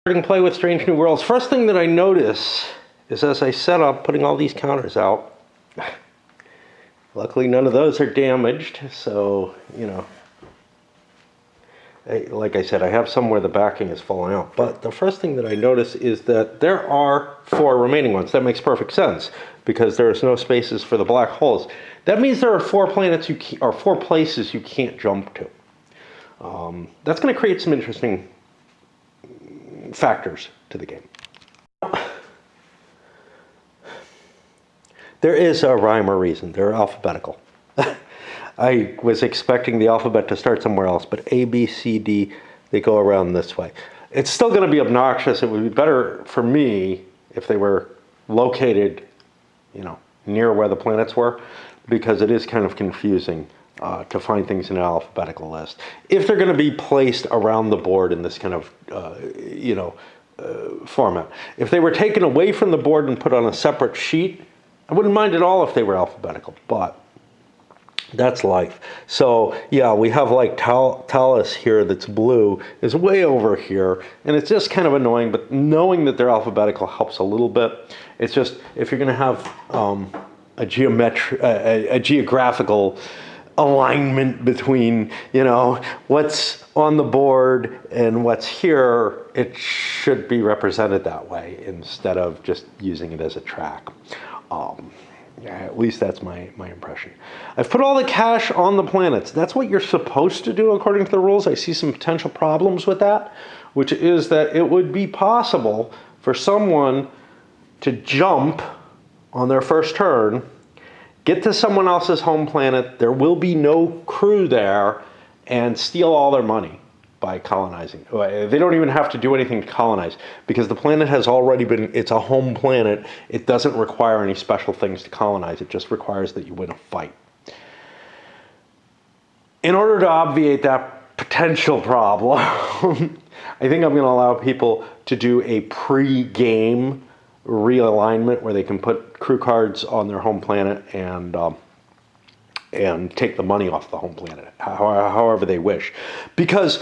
Play with Strange New Worlds. First thing that I notice is as I set up putting all these counters out, luckily none of those are damaged, so, you know, like I said, I have some where the backing is falling out. But the first thing that I notice is that there are 4 remaining ones. That makes perfect sense because there's no spaces for the black holes. That means there are 4 planets or 4 places you can't jump to. That's going to create some interesting factors to the game. There is a rhyme or reason. They're alphabetical. I was expecting the alphabet to start somewhere else, but A, B, C, D, they go around this way. It's still going to be obnoxious. It would be better for me if they were located, you know, near where the planets were, because it is kind of confusing to find things in an alphabetical list. If they're going to be placed around the board in this kind of, format. If they were taken away from the board and put on a separate sheet, I wouldn't mind at all if they were alphabetical, but that's life. So yeah, we have like Talus here that's blue is way over here, and it's just kind of annoying, but knowing that they're alphabetical helps a little bit. It's just, if you're going to have a geographical alignment between, you know, what's on the board and what's here, it should be represented that way instead of just using it as a track. Yeah, at least that's my impression. I've put all the cash on the planets. That's what you're supposed to do according to the rules. I see some potential problems with that, which is that it would be possible for someone to jump on their first turn, get to someone else's home planet, there will be no crew there, and steal all their money by colonizing. They don't even have to do anything to colonize because the planet has already been, it's a home planet. It doesn't require any special things to colonize. It just requires that you win a fight. In order to obviate that potential problem, I think I'm going to allow people to do a pre-game realignment where they can put crew cards on their home planet and take the money off the home planet, however they wish. Because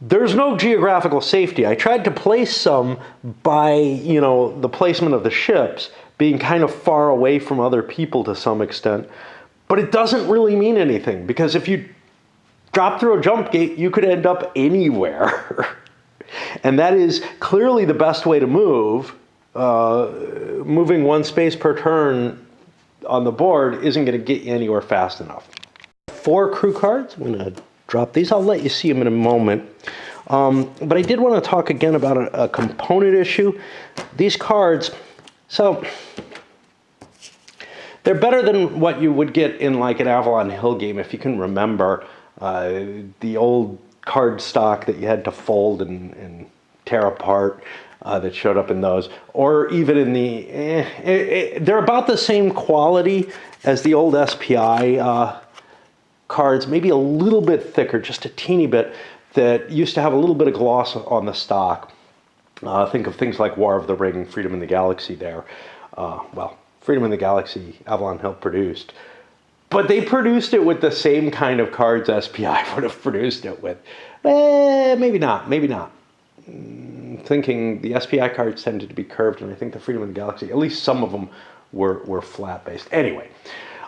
there's no geographical safety. I tried to place some by, you know, the placement of the ships being kind of far away from other people to some extent, but it doesn't really mean anything because if you drop through a jump gate, you could end up anywhere. And that is clearly the best way to move. Moving 1 space per turn on the board isn't going to get you anywhere fast enough. 4 crew cards. I'm going to drop these. I'll let you see them in a moment. But I did want to talk again about a component issue. These cards, so they're better than what you would get in like an Avalon Hill game, if you can remember the old card stock that you had to fold and tear apart. That showed up in those, or even in the, they're about the same quality as the old SPI cards, maybe a little bit thicker, just a teeny bit, that used to have a little bit of gloss on the stock. Think of things like War of the Ring, Freedom in the Galaxy there. Well, Freedom in the Galaxy, Avalon Hill produced. But they produced it with the same kind of cards SPI would have produced it with. Maybe not, maybe not. Thinking the SPI cards tended to be curved, and I think the Freedom of the Galaxy, at least some of them were flat-based. Anyway,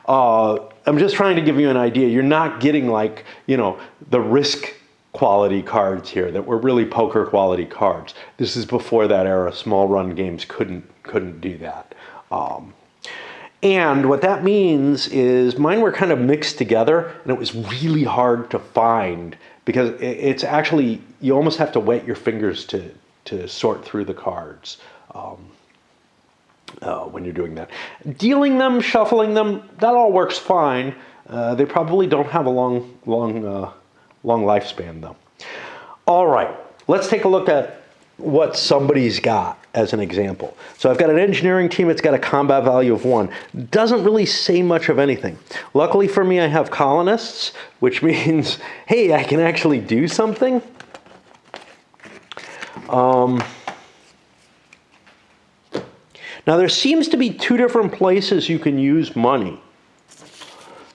I'm just trying to give you an idea. You're not getting like, you know, the Risk quality cards here that were really poker quality cards. This is before that era. Small run games couldn't do that. And what that means is mine were kind of mixed together, and it was really hard to find because it's actually, you almost have to wet your fingers to sort through the cards when you're doing that. Dealing them, shuffling them, that all works fine. They probably don't have a long lifespan though. All right, let's take a look at what somebody's got as an example. So I've got an engineering team, it's got a combat value of 1. Doesn't really say much of anything. Luckily for me, I have colonists, which means, hey, I can actually do something. Now there seems to be 2 different places you can use money.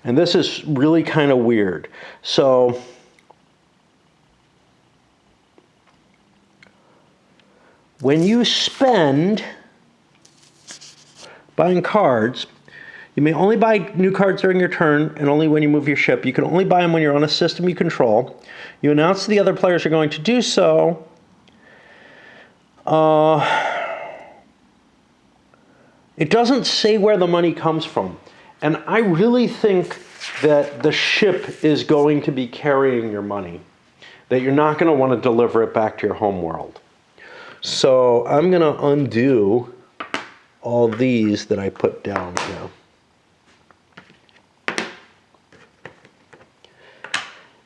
And this is really kind of weird. So when you spend buying cards, you may only buy new cards during your turn and only when you move your ship. You can only buy them when you're on a system you control. You announce to the other players you're going to do so. It doesn't say where the money comes from. And I really think that the ship is going to be carrying your money, that you're not going to want to deliver it back to your home world. So I'm going to undo all these that I put down here.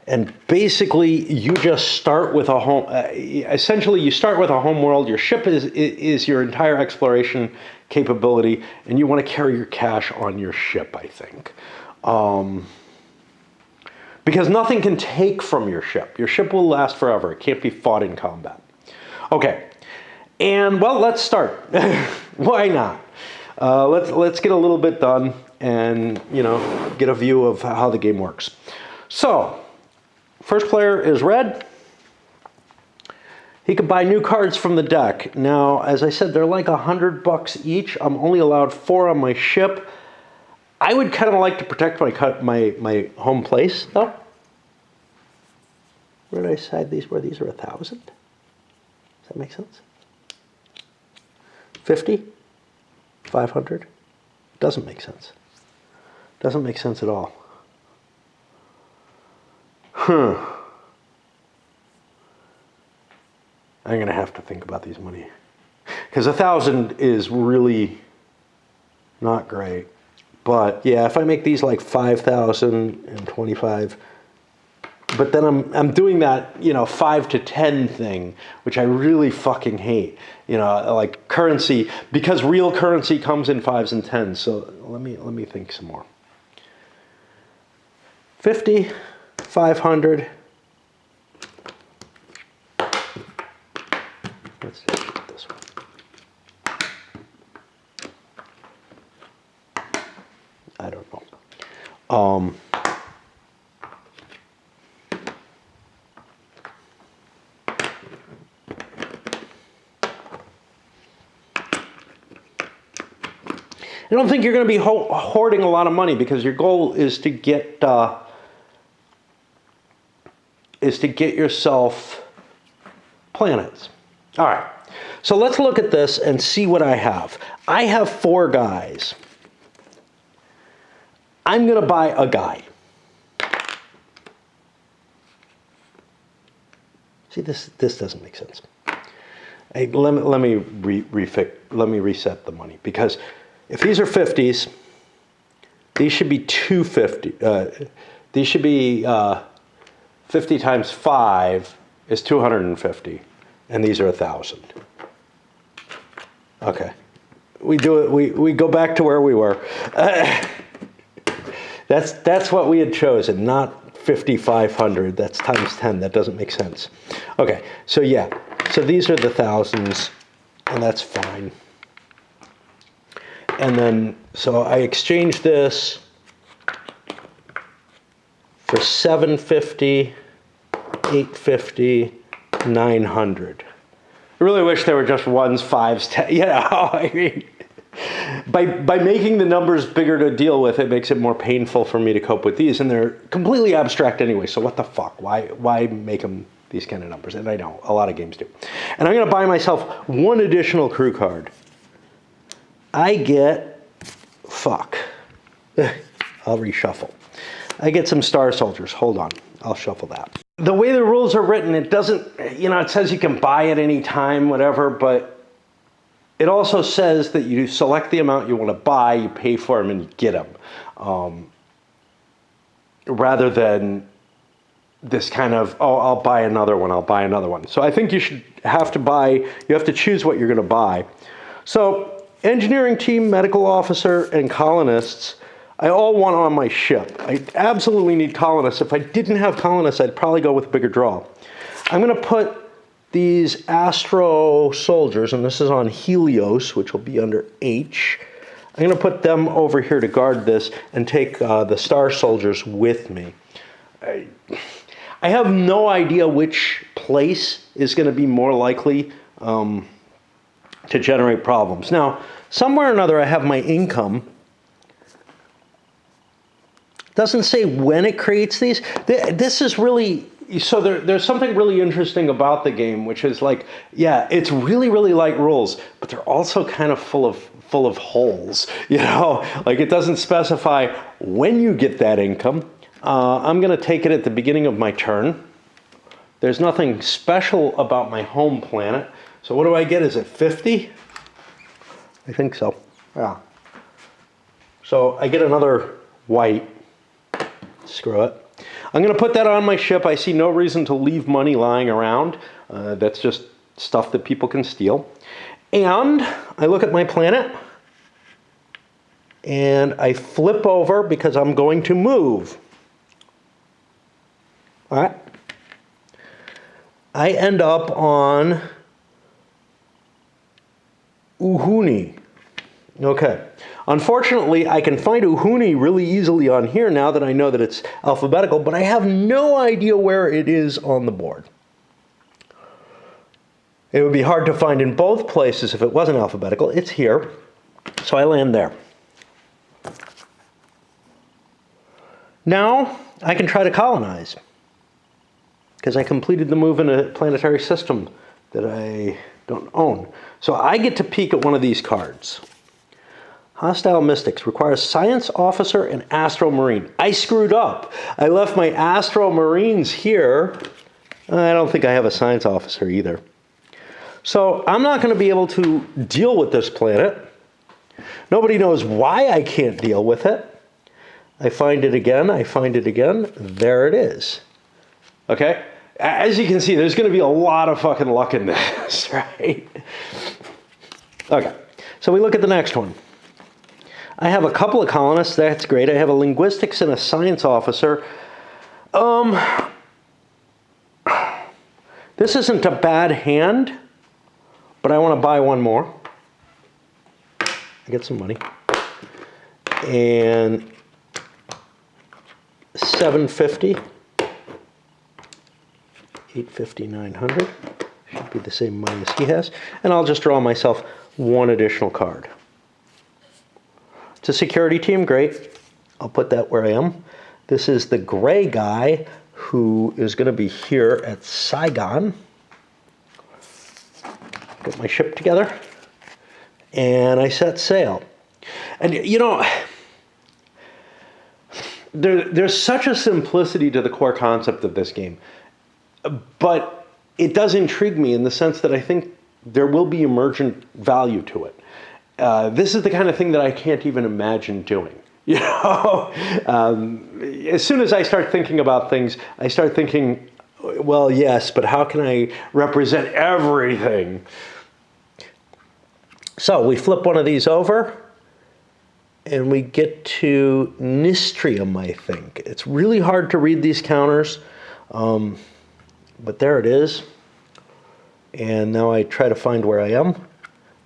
And basically, you just start with a home. Essentially, you start with a home world. Your ship is your entire exploration capability, and you want to carry your cash on your ship, I think. Because nothing can take from your ship. Your ship will last forever. It can't be fought in combat. Okay, and well, let's start. Why not? Let's get a little bit done and get a view of how the game works. So. First player is red. He can buy new cards from the deck. Now, as I said, they're like $100 each. I'm only allowed 4 on my ship. I would kind of like to protect my home place, though. Where did I decide these were? These are 1,000. Does that make sense? 50? 500? Doesn't make sense. Doesn't make sense at all. I'm going to have to think about these money. Because 1,000 is really not great. But yeah, if I make these like 5,000 and 25, but then I'm doing that, 5 to 10 thing, which I really fucking hate. Like currency, because real currency comes in 5s and 10s. So let me think some more. 50. 500. Let's just shoot this one. I don't know. I don't think you're going to be hoarding a lot of money because your goal is to get yourself planets. All right, so let's look at this and see what I have. I have 4 guys. I'm going to buy a guy. See, this doesn't make sense. Hey, let me reset the money, because if these are 50s, these should be 250. These should be 50 times 5 is 250, and these are 1,000. Okay, we do it. We go back to where we were. That's what we had chosen, not 5,500. That's times 10. That doesn't make sense. Okay, so yeah, so these are the 1,000s, and that's fine. And then so I exchanged this for 750, 850, 900. I really wish there were just 1s, 5s, 10. I mean, by making the numbers bigger to deal with, it makes it more painful for me to cope with these, and they're completely abstract anyway. So what the fuck? Why make them these kind of numbers? And I know a lot of games do. And I'm going to buy myself 1 additional crew card. I get I'll reshuffle. I get some Star Soldiers. Hold on. I'll shuffle that. The way the rules are written, it doesn't, it says you can buy at any time, whatever, but it also says that you select the amount you want to buy, you pay for them, and you get them. Rather than this kind of, I'll buy another one, I'll buy another one. So I think you have to choose what you're going to buy. So engineering team, medical officer, and colonists, I all want on my ship. I absolutely need colonists. If I didn't have colonists, I'd probably go with a bigger draw. I'm going to put these Astro Soldiers, and this is on Helios, which will be under H. I'm going to put them over here to guard this and take the Star Soldiers with me. I have no idea which place is going to be more likely to generate problems. Now, somewhere or another I have my income. Doesn't say when it creates these. This is really, so there's something really interesting about the game, which is like, yeah, it's really, really light rules, but they're also kind of full of holes, you know? Like, it doesn't specify when you get that income. I'm gonna take it at the beginning of my turn. There's nothing special about my home planet. So what do I get? Is it 50? I think so, yeah. So I get another white. Screw it. I'm going to put that on my ship. I see no reason to leave money lying around. That's just stuff that people can steal. And I look at my planet and I flip over because I'm going to move. All right. I end up on Uhuni. Okay. Unfortunately, I can find Uhuni really easily on here now that I know that it's alphabetical, but I have no idea where it is on the board. It would be hard to find in both places if it wasn't alphabetical. It's here, so I land there. Now I can try to colonize, because I completed the move in a planetary system that I don't own. So I get to peek at one of these cards. Hostile Mystics requires Science Officer and Astro Marine. I screwed up. I left my Astro Marines here. I don't think I have a Science Officer either. So I'm not going to be able to deal with this planet. Nobody knows why I can't deal with it. I find it again. I find it again. There it is. Okay? As you can see, there's going to be a lot of fucking luck in this, right? Okay. So we look at the next one. I have a couple of colonists. That's great. I have a linguistics and a science officer. This isn't a bad hand, but I want to buy one more. I get some money. And 750, 850, 900. Should be the same money as he has. And I'll just draw myself one additional card. It's a security team, great. I'll put that where I am. This is the gray guy who is going to be here at Saigon. Get my ship together. And I set sail. And you know, there's such a simplicity to the core concept of this game. But it does intrigue me in the sense that I think there will be emergent value to it. This is the kind of thing that I can't even imagine doing. You know, as soon as I start thinking about things, I start thinking, well, yes, but how can I represent everything? So we flip one of these over, and we get to Nistrium, I think. It's really hard to read these counters, but there it is. And now I try to find where I am.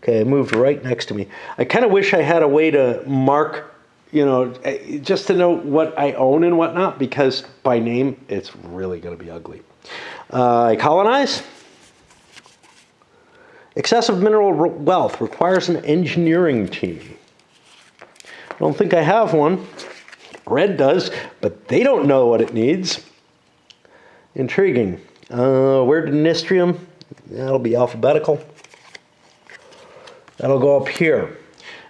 Okay, I moved right next to me. I kind of wish I had a way to mark, you know, just to know what I own and whatnot, because by name, it's really going to be ugly. I colonize. Excessive mineral wealth requires an engineering team. I don't think I have one. Red does, but they don't know what it needs. Intriguing. Where did Nistrium? That'll be alphabetical. That'll go up here.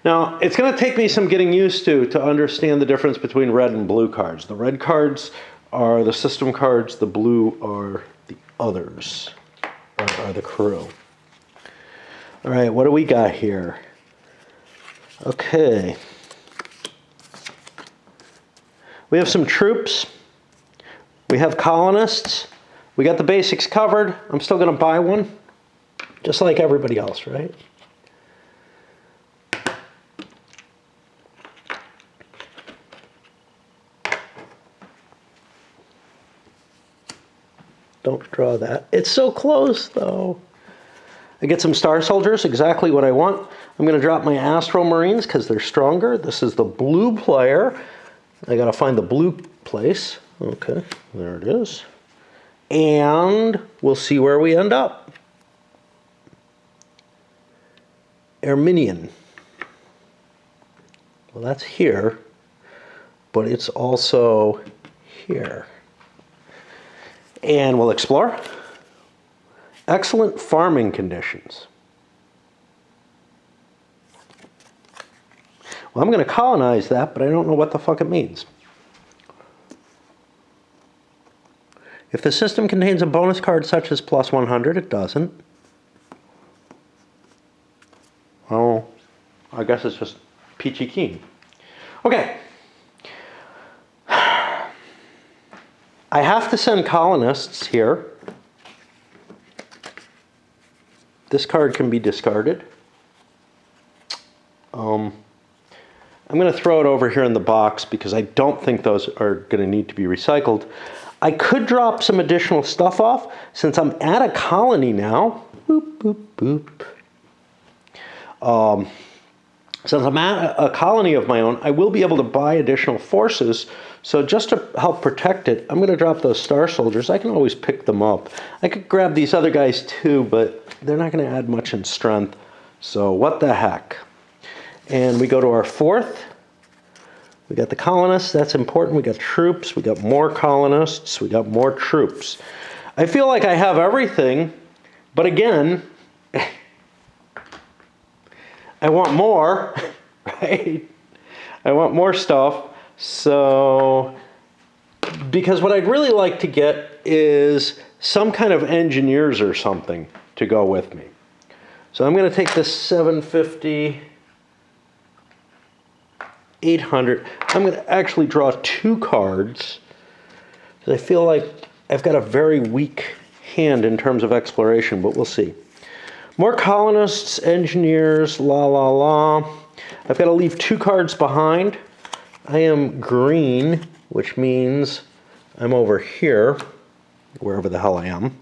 Now, it's going to take me some getting used to understand the difference between red and blue cards. The red cards are the system cards. The blue are the others, are the crew. All right, what do we got here? Okay. We have some troops. We have colonists. We got the basics covered. I'm still going to buy one, just like everybody else, right? Don't draw that. It's so close, though. I get some Star Soldiers, exactly what I want. I'm going to drop my Astro Marines because they're stronger. This is the blue player. I got to find the blue place. Okay, there it is. And we'll see where we end up. Arminian. Well, that's here, but it's also here. And we'll explore. Excellent farming conditions. Well, I'm going to colonize that, but I don't know what the fuck it means. If the system contains a bonus card such as plus 100, it doesn't. Oh, I guess it's just peachy keen. Okay. I have to send colonists here. This card can be discarded. I'm going to throw it over here in the box because I don't think those are going to need to be recycled. I could drop some additional stuff off since I'm at a colony now. Boop, boop, boop. Since I'm at a colony of my own, I will be able to buy additional forces. So just to help protect it, I'm going to drop those star soldiers. I can always pick them up. I could grab these other guys too, but they're not going to add much in strength. So what the heck? And we go to our fourth. We got the colonists. That's important. We got troops. We got more colonists. We got more troops. I feel like I have everything, but again, I want more, right? I want more stuff. So, because what I'd really like to get is some kind of engineers or something to go with me. So I'm going to take this 750, 800. I'm going to actually draw 2 cards because I feel like I've got a very weak hand in terms of exploration, but we'll see. More colonists, engineers, la la la. I've got to leave 2 cards behind. I am green, which means I'm over here, wherever the hell I am.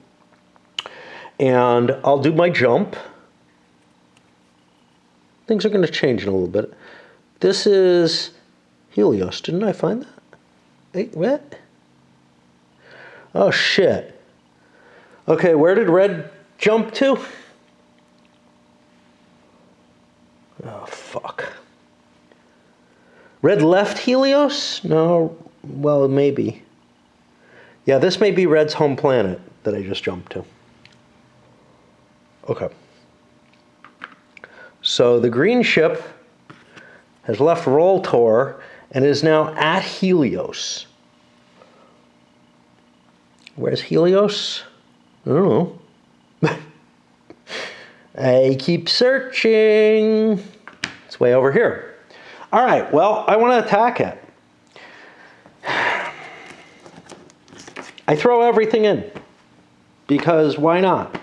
And I'll do my jump. Things are going to change in a little bit. This is Helios. Didn't I find that? Wait, what? Oh, shit. Okay, where did red jump to? Oh, fuck. Red left Helios? No, well, maybe. Yeah, this may be Red's home planet that I just jumped to. Okay. So the green ship has left Roltor and is now at Helios. Where's Helios? I don't know. I keep searching. It's way over here. All right, well, I want to attack it. I throw everything in because why not?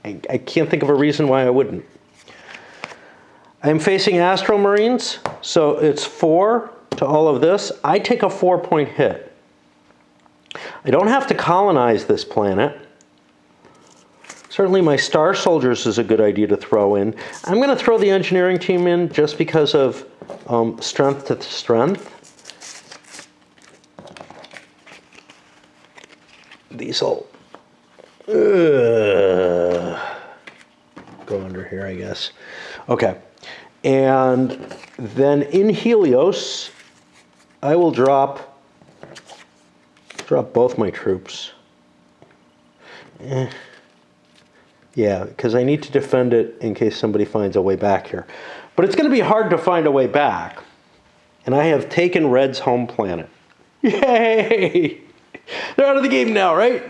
I can't think of a reason why I wouldn't. I'm facing Astral Marines, so it's 4 to all of this. I take a 4-point hit. I don't have to colonize this planet. Certainly my Star Soldiers is a good idea to throw in. I'm going to throw the engineering team in just because of strength to strength. These will go under here, I guess. Okay. And then in Helios, I will drop both my troops. Yeah, because I need to defend it in case somebody finds a way back here. But it's going to be hard to find a way back. And I have taken Red's home planet. Yay! They're out of the game now, right?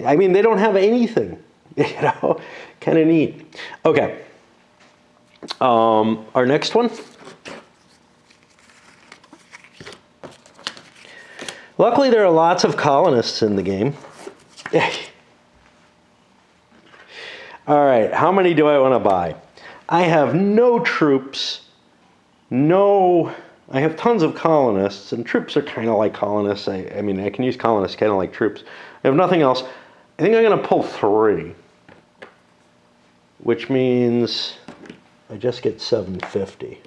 I mean, they don't have anything. You know, kind of neat. Okay. Our next one. Luckily, there are lots of colonists in the game. All right, how many do I want to buy? I have no troops, I have tons of colonists, and troops are kind of like colonists. I mean, I can use colonists kind of like troops. I have nothing else. I think I'm going to pull 3, which means I just get 750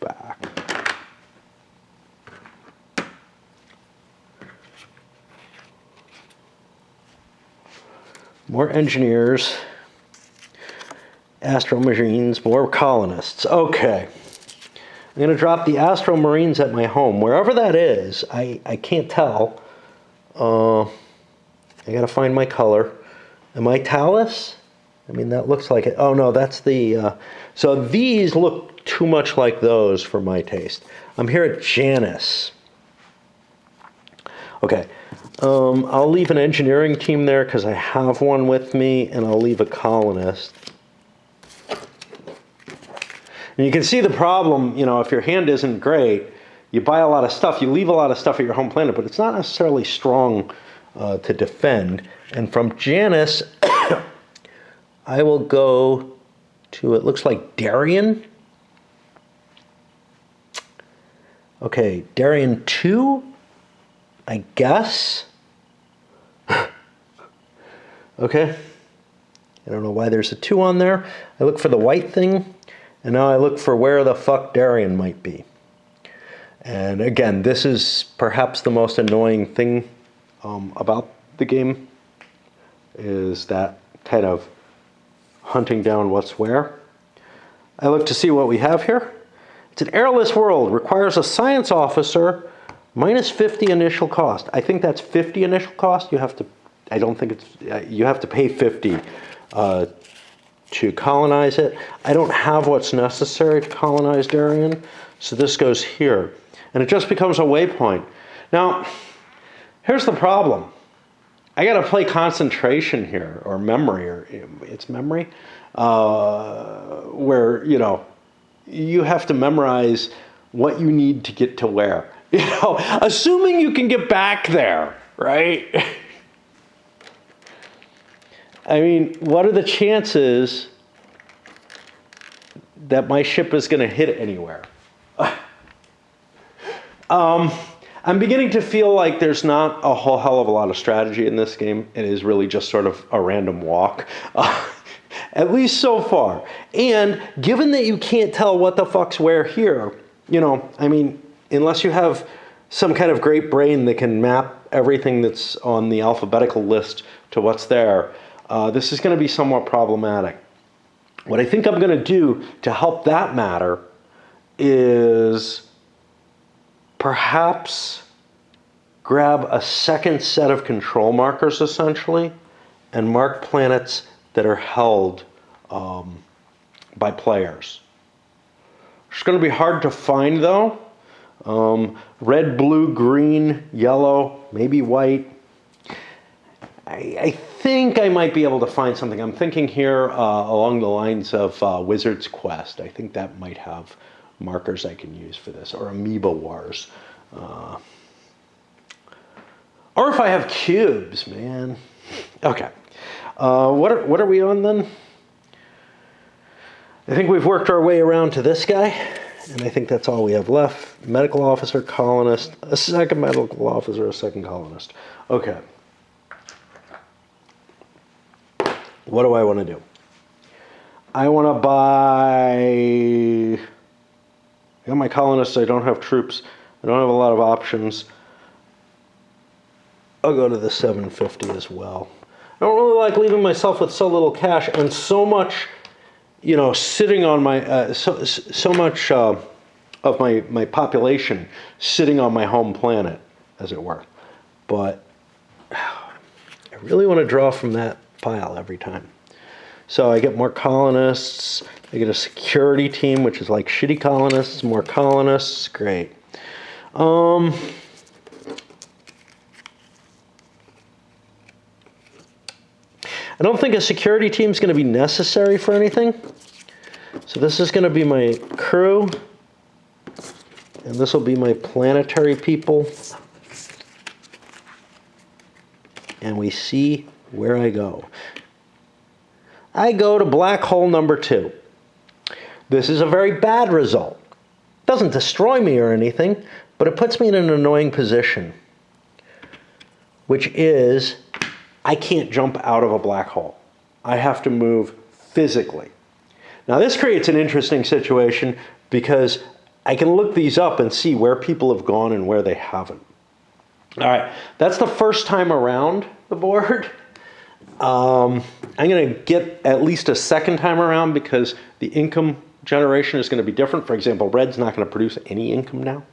back. More engineers. Astro Marines, more colonists. Okay. I'm going to drop the Astro Marines at my home. Wherever that is, I can't tell. I got to find my color. Am I Talus? I mean, that looks like it. Oh, no, that's the... so these look too much like those for my taste. I'm here at Janus. Okay. I'll leave an engineering team there because I have one with me, and I'll leave a colonist. And you can see the problem, you know, if your hand isn't great, you buy a lot of stuff, you leave a lot of stuff at your home planet, but it's not necessarily strong to defend. And from Janus, I will go to, it looks like Darien. Okay, Darien 2, I guess. Okay. I don't know why there's a 2 on there. I look for the white thing, and now I look for where the fuck Darien might be. And again, this is perhaps the most annoying thing about the game, is that kind of hunting down what's where. I look to see what we have here. It's an airless world, requires a science officer, minus 50 initial cost. I think that's 50 initial cost. You have to, I don't think it's, you have to pay 50 to colonize it. I don't have what's necessary to colonize Darien, so this goes here. And it just becomes a waypoint. Now, here's the problem. I got to play concentration here, or memory, or it's memory, where, you know, you have to memorize what you need to get to where. You know, assuming you can get back there, right? I mean, what are the chances that my ship is going to hit anywhere? I'm beginning to feel like there's not a whole hell of a lot of strategy in this game. It is really just sort of a random walk, at least so far. And given that you can't tell what the fuck's where here, you know, I mean, unless you have some kind of great brain that can map everything that's on the alphabetical list to what's there, this is going to be somewhat problematic. What I think I'm going to do to help that matter is perhaps grab a second set of control markers, essentially, and mark planets that are held by players. It's going to be hard to find, though. Red, blue, green, yellow, maybe white. I think I might be able to find something. I'm thinking here along the lines of Wizard's Quest. I think that might have markers I can use for this, or Amoeba Wars. Or if I have cubes, man. Okay. What are we on then? I think we've worked our way around to this guy, and I think that's all we have left. Medical officer, colonist, a second medical officer, a second colonist. Okay. What do I want to do? I want to buy... I got my colonists, I don't have troops. I don't have a lot of options. I'll go to the 750 as well. I don't really like leaving myself with so little cash and so much, you know, sitting on my, so much of my population sitting on my home planet, as it were. But I really want to draw from that pile every time. So I get more colonists. I get a security team, which is like shitty colonists, more colonists. Great. I don't think a security team is going to be necessary for anything. So this is going to be my crew. And this will be my planetary people. And we see where I go. I go to black hole number 2. This is a very bad result. It doesn't destroy me or anything, but it puts me in an annoying position, which is I can't jump out of a black hole. I have to move physically. Now this creates an interesting situation because I can look these up and see where people have gone and where they haven't. All right, that's the first time around the board. I'm going to get at least a second time around because the income generation is going to be different. For example, red's not going to produce any income now.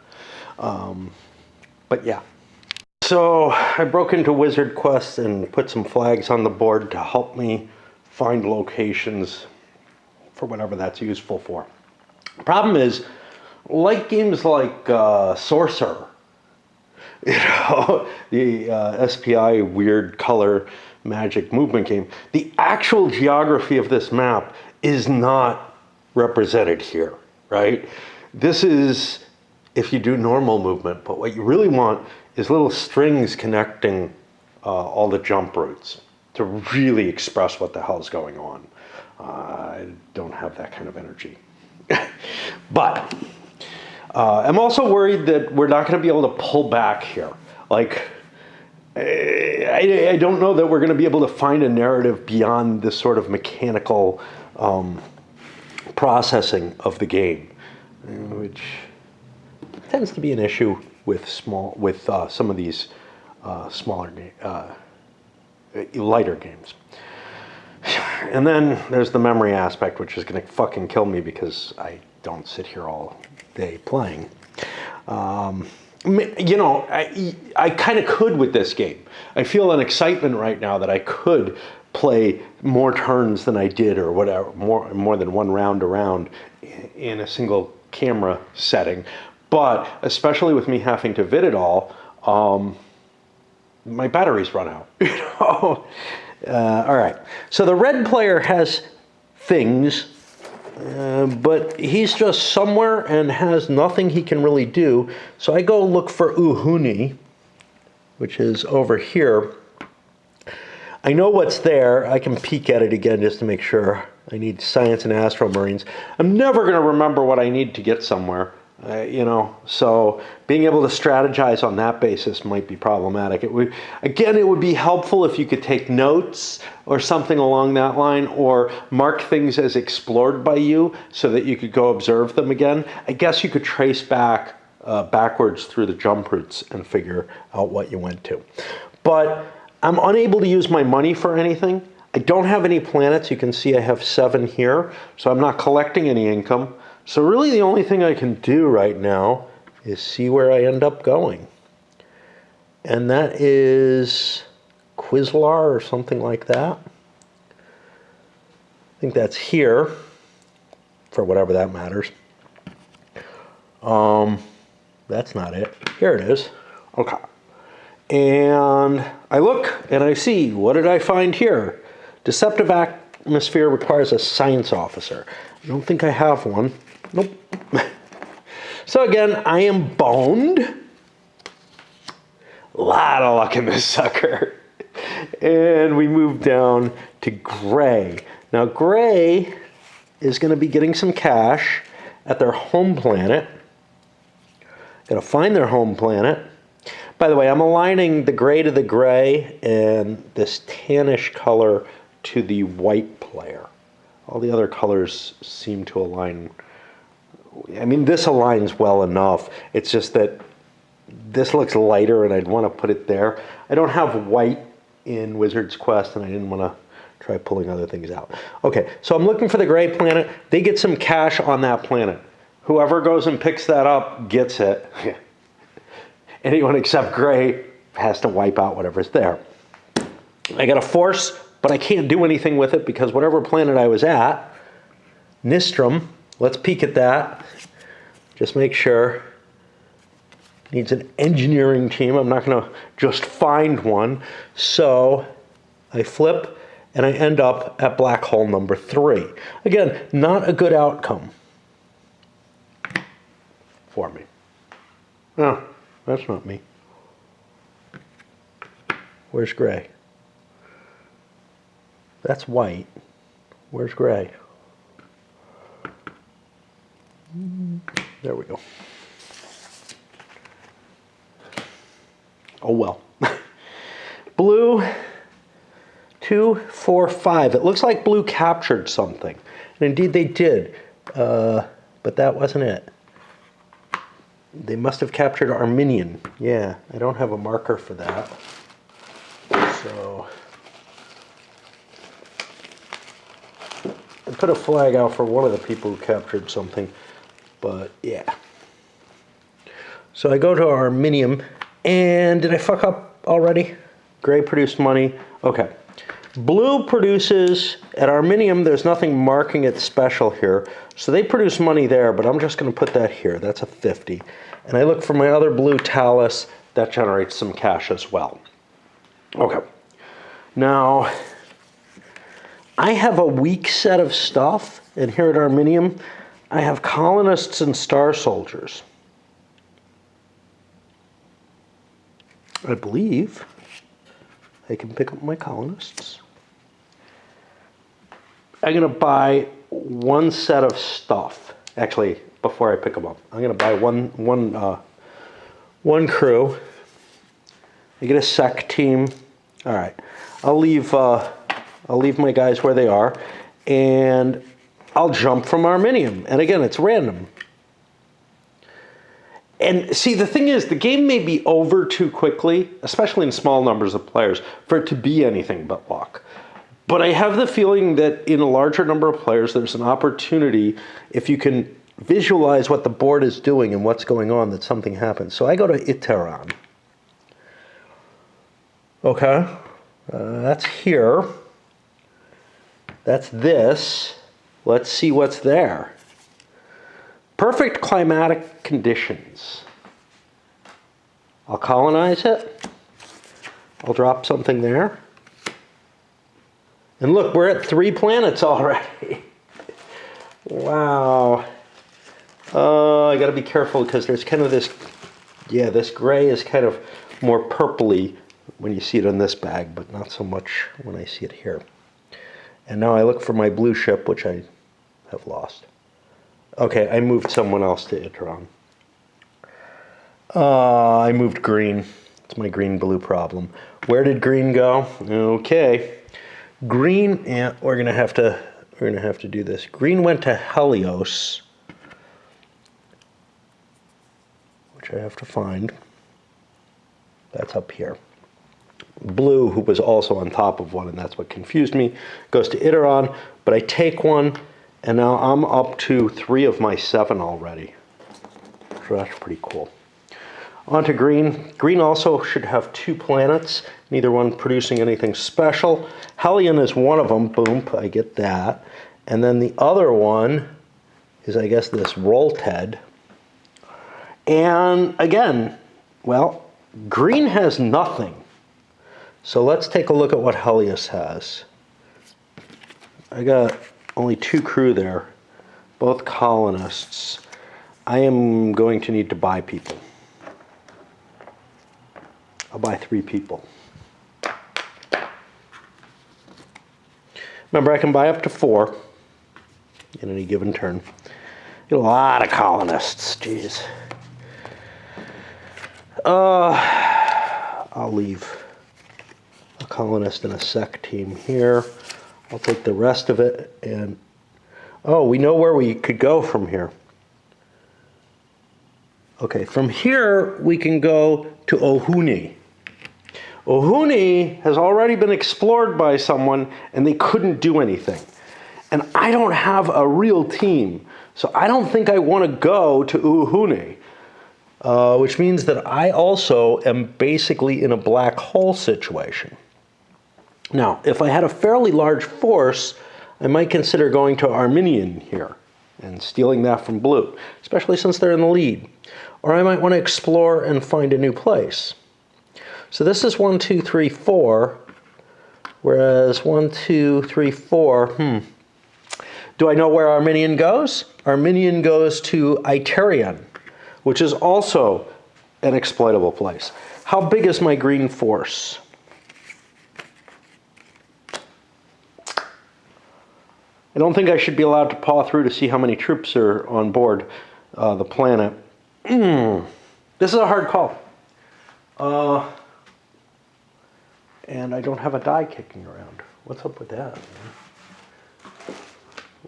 But yeah. So I broke into Wizard Quest and put some flags on the board to help me find locations for whatever that's useful for. Problem is, like games like Sorcerer, the SPI weird color magic movement game, the actual geography of this map is not represented here, right? This is if you do normal movement, but what you really want is little strings connecting all the jump routes to really express what the hell's going on. I don't have that kind of energy. But I'm also worried that we're not going to be able to pull back here. Like, I don't know that we're going to be able to find a narrative beyond this sort of mechanical processing of the game, which tends to be an issue with some of these smaller, lighter games. And then there's the memory aspect, which is going to fucking kill me because I don't sit here all day playing. You know, I kind of could with this game. I feel an excitement right now that I could play more turns than I did, or whatever, more than one round around in a single camera setting. But especially with me having to vid it all, my batteries run out. You know. All right. So the red player has things, but he's just somewhere and has nothing he can really do. So I go look for Uhuni, which is over here. I know what's there. I can peek at it again just to make sure. I need science and astromarines. I'm never going to remember what I need to get somewhere. You know, so being able to strategize on that basis might be problematic. It would be helpful if you could take notes or something along that line, or mark things as explored by you so that you could go observe them again. I guess you could trace backwards through the jump routes and figure out what you went to. But I'm unable to use my money for anything. I don't have any planets. You can see I have 7 here, so I'm not collecting any income. So really the only thing I can do right now is see where I end up going. And that is Quizlar or something like that. I think that's here, for whatever that matters. That's not it. Here it is. Okay. And I look and I see, what did I find here? Deceptive atmosphere requires a science officer. I don't think I have one. Nope. So again, I am boned. A lot of luck in this sucker. And we move down to gray. Now gray is going to be getting some cash at their home planet. Got to find their home planet. By the way, I'm aligning the gray to the gray and this tannish color to the white player. All the other colors seem to align. I mean, this aligns well enough. It's just that this looks lighter and I'd want to put it there. I don't have white in Wizard's Quest and I didn't want to try pulling other things out. Okay, so I'm looking for the gray planet. They get some cash on that planet. Whoever goes and picks that up gets it. Anyone except gray has to wipe out whatever's there. I got a force, but I can't do anything with it because whatever planet I was at, Nistrum, let's peek at that. Just make sure. Needs an engineering team. I'm not going to just find one. So I flip and I end up at black hole number 3. Again, not a good outcome for me. Oh, that's not me. Where's gray? That's white. Where's gray? There we go. Oh well. Blue, 2, 4, 5. It looks like blue captured something. And indeed they did. But that wasn't it. They must have captured Arminian. Yeah, I don't have a marker for that. So put a flag out for one of the people who captured something, but yeah. So I go to Arminium, and did I fuck up already? Gray produced money. Okay. Blue produces, at Arminium, there's nothing marking it special here. So they produce money there, but I'm just going to put that here. That's a 50. And I look for my other blue talus. That generates some cash as well. Okay. Now, I have a weak set of stuff. And here at Arminium, I have colonists and star soldiers. I believe I can pick up my colonists. I'm going to buy one set of stuff. Actually, before I pick them up, I'm going to buy one crew. I get a sec team. All right, I'll leave my guys where they are, and I'll jump from Arminium. And again, it's random. And see, the thing is, the game may be over too quickly, especially in small numbers of players, for it to be anything but luck. But I have the feeling that in a larger number of players, there's an opportunity, if you can visualize what the board is doing and what's going on, that something happens. So I go to Iteran. Okay, that's here. That's this. Let's see what's there. Perfect climatic conditions. I'll colonize it. I'll drop something there. And look, we're at 3 planets already. Wow. I got to be careful because there's kind of this, yeah, this gray is kind of more purpley when you see it on this bag, but not so much when I see it here. And now I look for my blue ship, which I have lost. Okay, I moved someone else to Iteran. I moved green. It's my green-blue problem. Where did green go? Okay. Green, yeah, we're gonna have to do this. Green went to Helios, which I have to find. That's up here. Blue, who was also on top of one, and that's what confused me, goes to Iteran, but I take one, and now I'm up to 3 of my 7 already. So that's pretty cool. On to green. Green also should have 2 planets, neither one producing anything special. Hellion is one of them. Boom, I get that. And then the other one is, I guess, this Rolted. And again, well, green has nothing. So let's take a look at what Helios has. I got only 2 crew there, both colonists. I am going to need to buy people. I'll buy 3 people. Remember, I can buy up to 4 in any given turn. Get a lot of colonists, jeez. I'll leave a colonist and a sec team here. I'll take the rest of it, and oh, we know where we could go from here. Okay, from here we can go to Ohuni. Ohuni has already been explored by someone, and they couldn't do anything. And I don't have a real team, so I don't think I want to go to Ohuni, which means that I also am basically in a black hole situation. Now, if I had a fairly large force, I might consider going to Arminian here and stealing that from blue, especially since they're in the lead. Or I might want to explore and find a new place. So this is 1, 2, 3, 4, whereas 1, 2, 3, 4, Do I know where Arminian goes? Arminian goes to Iterion, which is also an exploitable place. How big is my green force? I don't think I should be allowed to paw through to see how many troops are on board the planet. This is a hard call. And I don't have a die kicking around. What's up with that?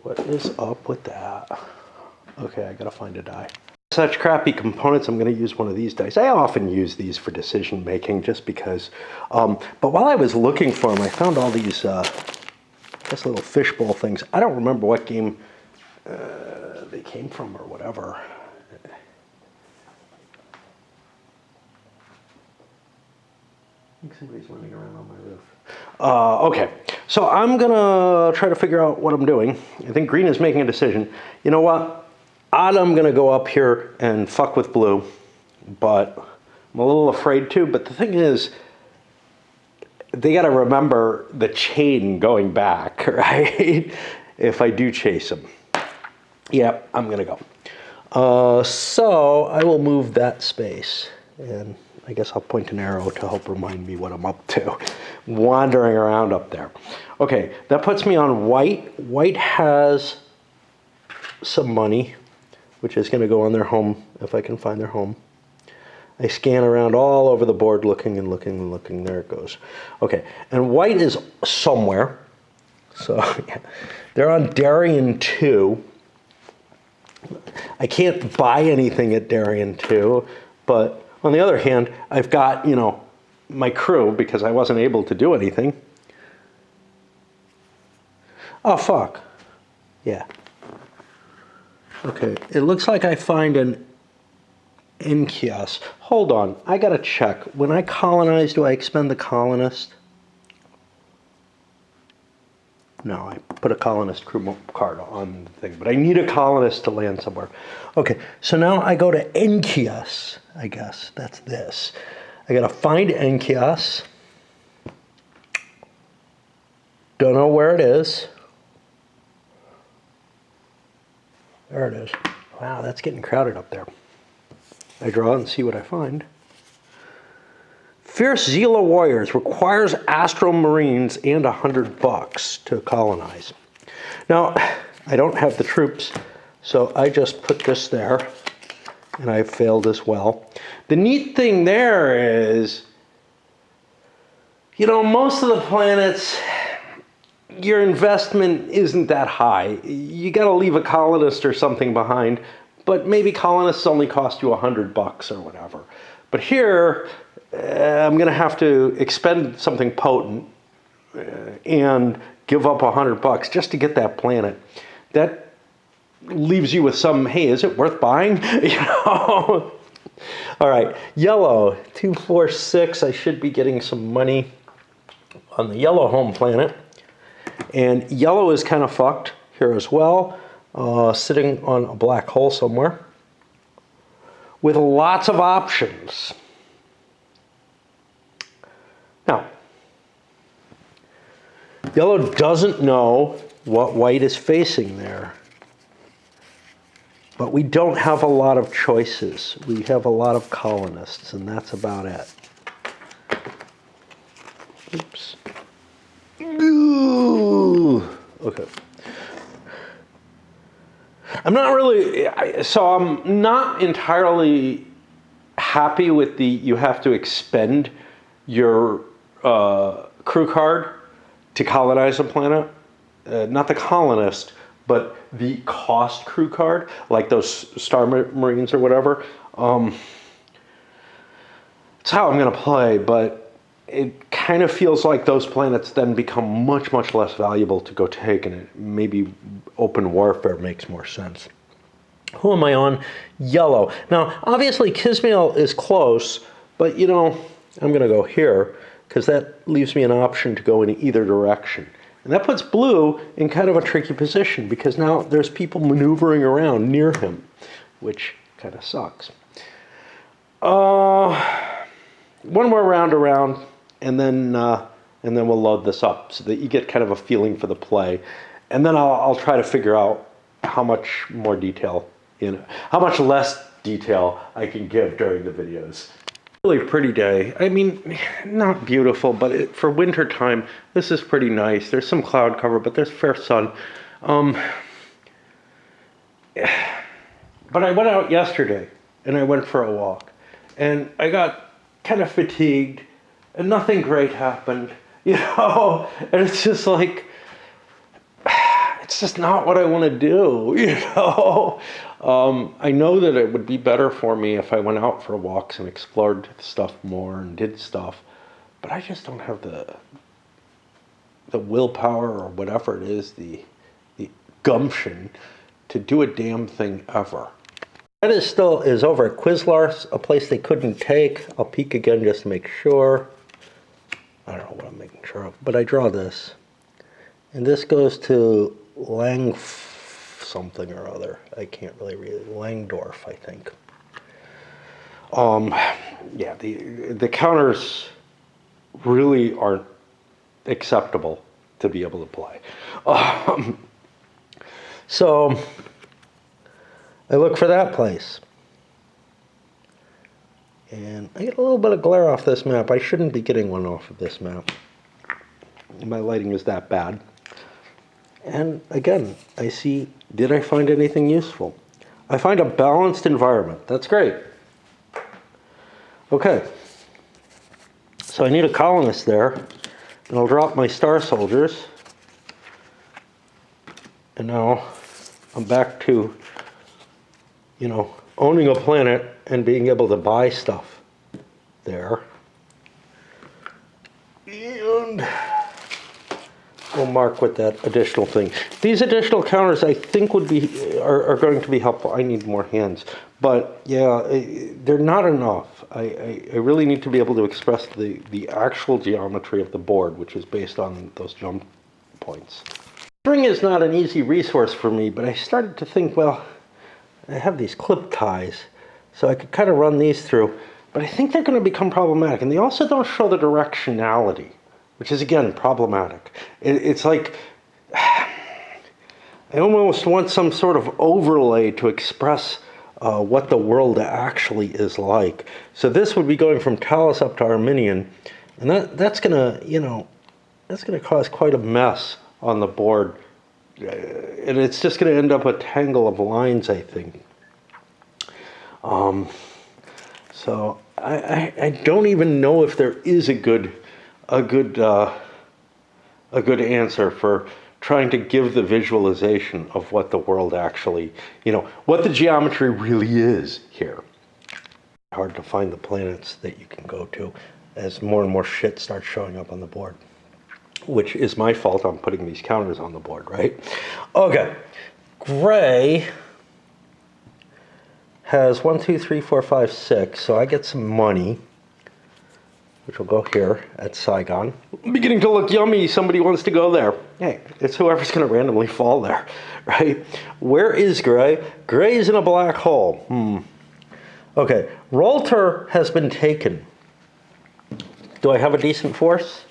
What is up with that? Okay, I gotta find a die. Such crappy components, I'm gonna use one of these dice. I often use these for decision making just because. But while I was looking for them, I found all these Just little fishbowl things. I don't remember what game they came from or whatever. I think somebody's running around on my roof. Okay, so I'm gonna try to figure out what I'm doing. I think green is making a decision. You know what? I'm gonna go up here and fuck with blue, but I'm a little afraid to. But the thing is, they gotta remember the chain going back, right? If I do chase them. Yep, I'm gonna go. So I will move that space, and I guess I'll point an arrow to help remind me what I'm up to. Wandering around up there. Okay, that puts me on white. White has some money, which is gonna go on their home, if I can find their home. I scan around all over the board, looking and looking and looking. There it goes. Okay, and white is somewhere. So yeah, they're on Darien 2. I can't buy anything at Darien 2, but on the other hand, I've got, you know, my crew because I wasn't able to do anything. Oh, fuck. Yeah. Okay, it looks like I find an NKS. Hold on, I gotta check. When I colonize, do I expend the colonist? No, I put a colonist crew card on the thing, but I need a colonist to land somewhere. Okay, so now I go to NKS, I guess. That's this. I gotta find NKS. Don't know where it is. There it is. Wow, that's getting crowded up there. I draw and see what I find. Fierce Zila Warriors requires Astro Marines and $100 to colonize. Now, I don't have the troops, so I just put this there, and I failed as well. The neat thing there is, you know, most of the planets, your investment isn't that high. You got to leave a colonist or something behind, but maybe colonists only cost you $100 or whatever. But here, I'm going to have to expend something potent and give up $100 just to get that planet. That leaves you with some, hey, is it worth buying? You know? All right, yellow, 246. I should be getting some money on the yellow home planet. And yellow is kind of fucked here as well, sitting on a black hole somewhere with lots of options. Now, yellow doesn't know what white is facing there, but we don't have a lot of choices. We have a lot of colonists, and that's about it. Oops. Ooh. Okay. I'm not entirely happy with the you have to expend your crew card to colonize a planet. Not the colonist, but the cost crew card, like those Star Marines or whatever. It's how I'm going to play, but it kind of feels like those planets then become much, much less valuable to go take, and maybe open warfare makes more sense. Who am I on? Yellow. Now, obviously, Kismail is close, but, you know, I'm going to go here, because that leaves me an option to go in either direction. And that puts blue in kind of a tricky position, because now there's people maneuvering around near him, which kind of sucks. One more round around, and then we'll load this up so that you get kind of a feeling for the play. And then I'll try to figure out how much more detail, how much less detail I can give during the videos. Really pretty day. I mean, not beautiful, but for winter time, this is pretty nice. There's some cloud cover, but there's fair sun. But I went out yesterday, and I went for a walk, and I got kind of fatigued, and nothing great happened, you know? And it's just like, it's just not what I want to do, you know? I know that it would be better for me if I went out for walks and explored stuff more and did stuff, but I just don't have the willpower or whatever it is, the gumption to do a damn thing ever. That is over at Quizlar's, a place they couldn't take. I'll peek again just to make sure. I don't know what I'm making sure of, but I draw this. And this goes to Lang something or other. I can't really read it. Langdorf, I think. Yeah, the counters really aren't acceptable to be able to play. So I look for that place. And I get a little bit of glare off this map. I shouldn't be getting one off of this map. My lighting is that bad. And again, I see, did I find anything useful? I find a balanced environment. That's great. Okay. So I need a colonist there. And I'll drop my star soldiers. And now I'm back to, owning a planet and being able to buy stuff there. And we'll mark with that additional thing. These additional counters I think are going to be helpful. I need more hands. But yeah, they're not enough. I really need to be able to express the actual geometry of the board, which is based on those jump points. String is not an easy resource for me, but I started to think, well, I have these clip ties, so I could kind of run these through, but I think they're going to become problematic. And they also don't show the directionality, which is, again, problematic. It's like, I almost want some sort of overlay to express what the world actually is like. So this would be going from Talus up to Arminian, and that's going to, that's going to cause quite a mess on the board. And it's just going to end up a tangle of lines, I think. So I don't even know if there is a good answer for trying to give the visualization of what the world actually, what the geometry really is here. Hard to find the planets that you can go to as more and more shit starts showing up on the board. Which is my fault. I'm putting these counters on the board, right? Okay. Gray has 1, 2, 3, 4, 5, 6. So I get some money, which will go here at Saigon. Beginning to look yummy. Somebody wants to go there. Hey, it's whoever's going to randomly fall there, right? Where is Gray? Gray is in a black hole. Okay. Rolter has been taken. Do I have a decent force?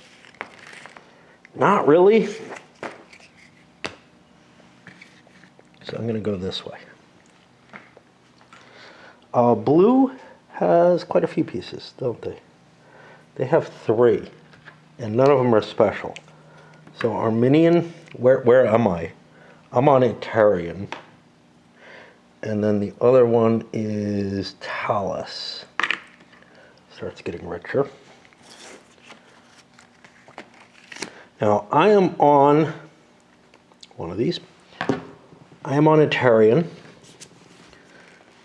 Not really. So I'm going to go this way. Blue has quite a few pieces, don't they? They have 3, and none of them are special. So Arminian, where am I? I'm on Itarian. And then the other one is Talus. Starts getting richer. Now, I am on one of these. I am on Itarian.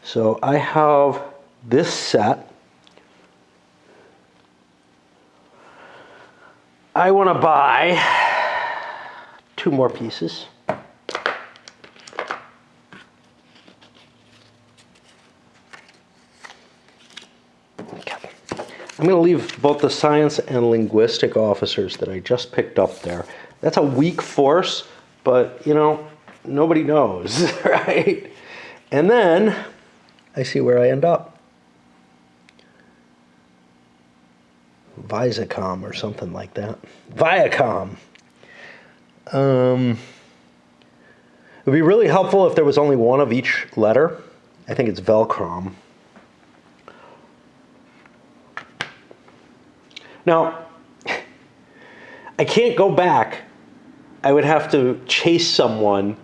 So I have this set. I want to buy 2 more pieces. I'm going to leave both the science and linguistic officers that I just picked up there. That's a weak force, but, nobody knows, right? And then I see where I end up. Visacom or something like that. Viacom. It would be really helpful if there was only one of each letter. I think it's Velcrom. Now, I can't go back. I would have to chase someone,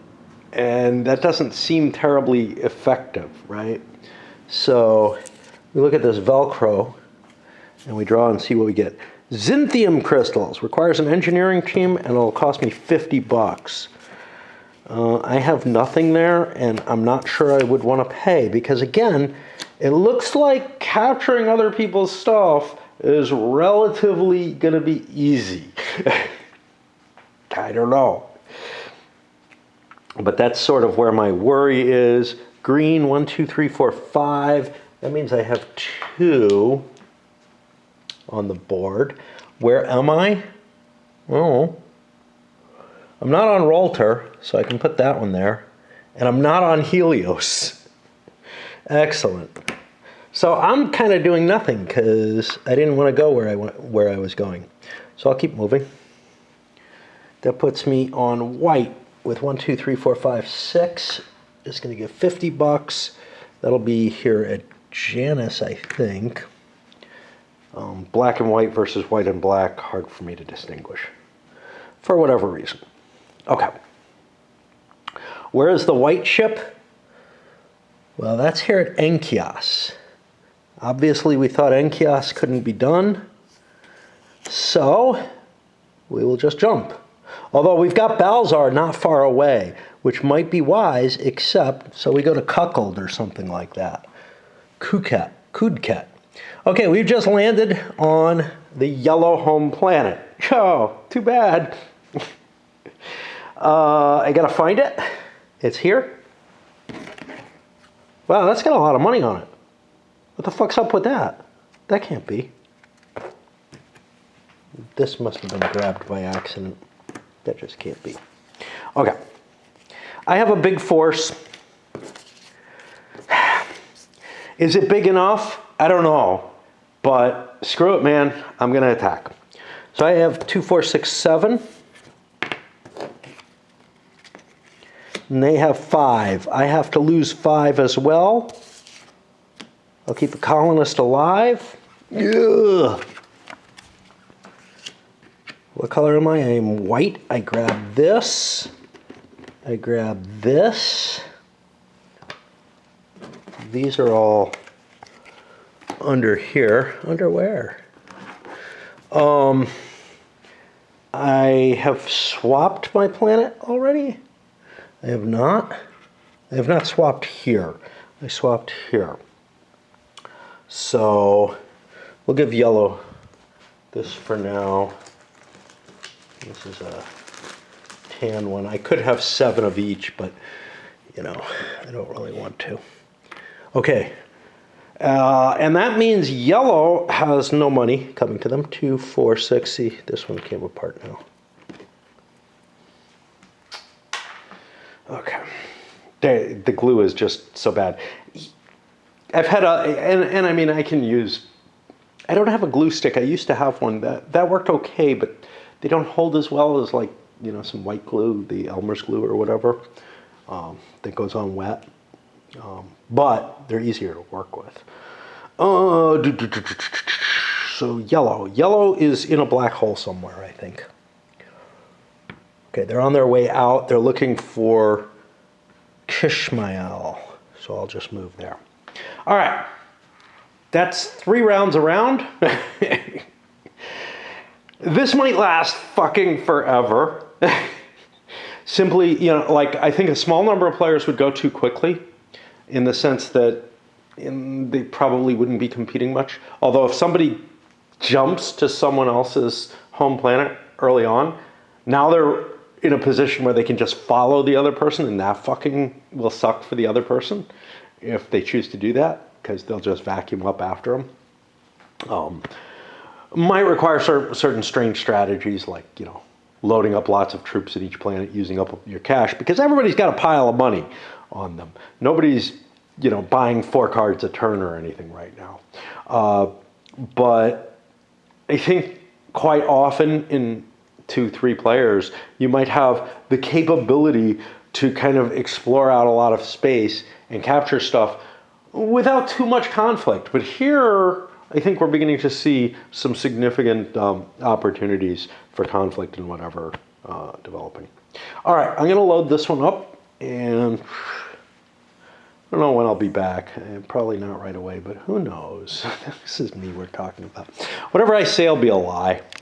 and that doesn't seem terribly effective, right? So we look at this Velcro, and we draw and see what we get. Xinthium crystals requires an engineering team, and it'll cost me $50. I have nothing there, and I'm not sure I would want to pay, because again, it looks like capturing other people's stuff is relatively going to be easy. I don't know. But that's sort of where my worry is. Green, 1, 2, 3, 4, 5. That means I have 2 on the board. Where am I? Oh, I'm not on Rolter, so I can put that one there. And I'm not on Helios. Excellent. So I'm kind of doing nothing because I didn't want to go where I was going. So I'll keep moving. That puts me on white with 1, 2, 3, 4, 5, 6. Just going to give $50. That'll be here at Janice, I think. Black and white versus white and black, hard for me to distinguish for whatever reason. Okay. Where is the white ship? Well, that's here at Enkias. Obviously, we thought Enkias couldn't be done, so we will just jump. Although we've got Balzar not far away, which might be wise, except, so we go to Cuckold or something like that. Kudket. Okay, we've just landed on the yellow home planet. Oh, too bad. I gotta find it. It's here. Wow, that's got a lot of money on it. What the fuck's up with that? That can't be. This must have been grabbed by accident. That just can't be. Okay. I have a big force. Is it big enough? I don't know. But screw it, man. I'm going to attack. So I have 2, 4, 6, 7. And they have 5. I have to lose 5 as well. I'll keep the colonist alive. Ugh. What color am I? I am white. I grab this. I grab this. These are all under here. Under where? I have swapped my planet already. I have not. I have not swapped here. I swapped here. So we'll give yellow this for now. This is a tan one. I could have 7 of each, but you know, I don't really want to. Okay. And that means yellow has no money coming to them. 2, 4, 6. See, this one came apart now. Okay. The glue is just so bad. I've had and I mean, I can use, I don't have a glue stick. I used to have one that worked okay, but they don't hold as well as, like, you know, some white glue, the Elmer's glue or whatever, that goes on wet. But they're easier to work with. So yellow. Yellow is in a black hole somewhere, I think. Okay, they're on their way out. They're looking for Kishmael. So I'll just move there. All right. That's 3 rounds around. This might last fucking forever. Simply, you know, like, I think a small number of players would go too quickly, in the sense that they probably wouldn't be competing much. Although if somebody jumps to someone else's home planet early on, now they're in a position where they can just follow the other person, and that fucking will suck for the other person if they choose to do that, because they'll just vacuum up after them. Might require certain strange strategies, like, you know, loading up lots of troops at each planet, using up your cash, because everybody's got a pile of money on them. Nobody's, you know, buying 4 cards a turn or anything right now. But I think quite often in 2, 3 players, you might have the capability to kind of explore out a lot of space and capture stuff without too much conflict. But here, I think we're beginning to see some significant opportunities for conflict and whatever developing. All right, I'm going to load this one up, and I don't know when I'll be back. Probably not right away, but who knows? This is me we're talking about. Whatever I say will be a lie.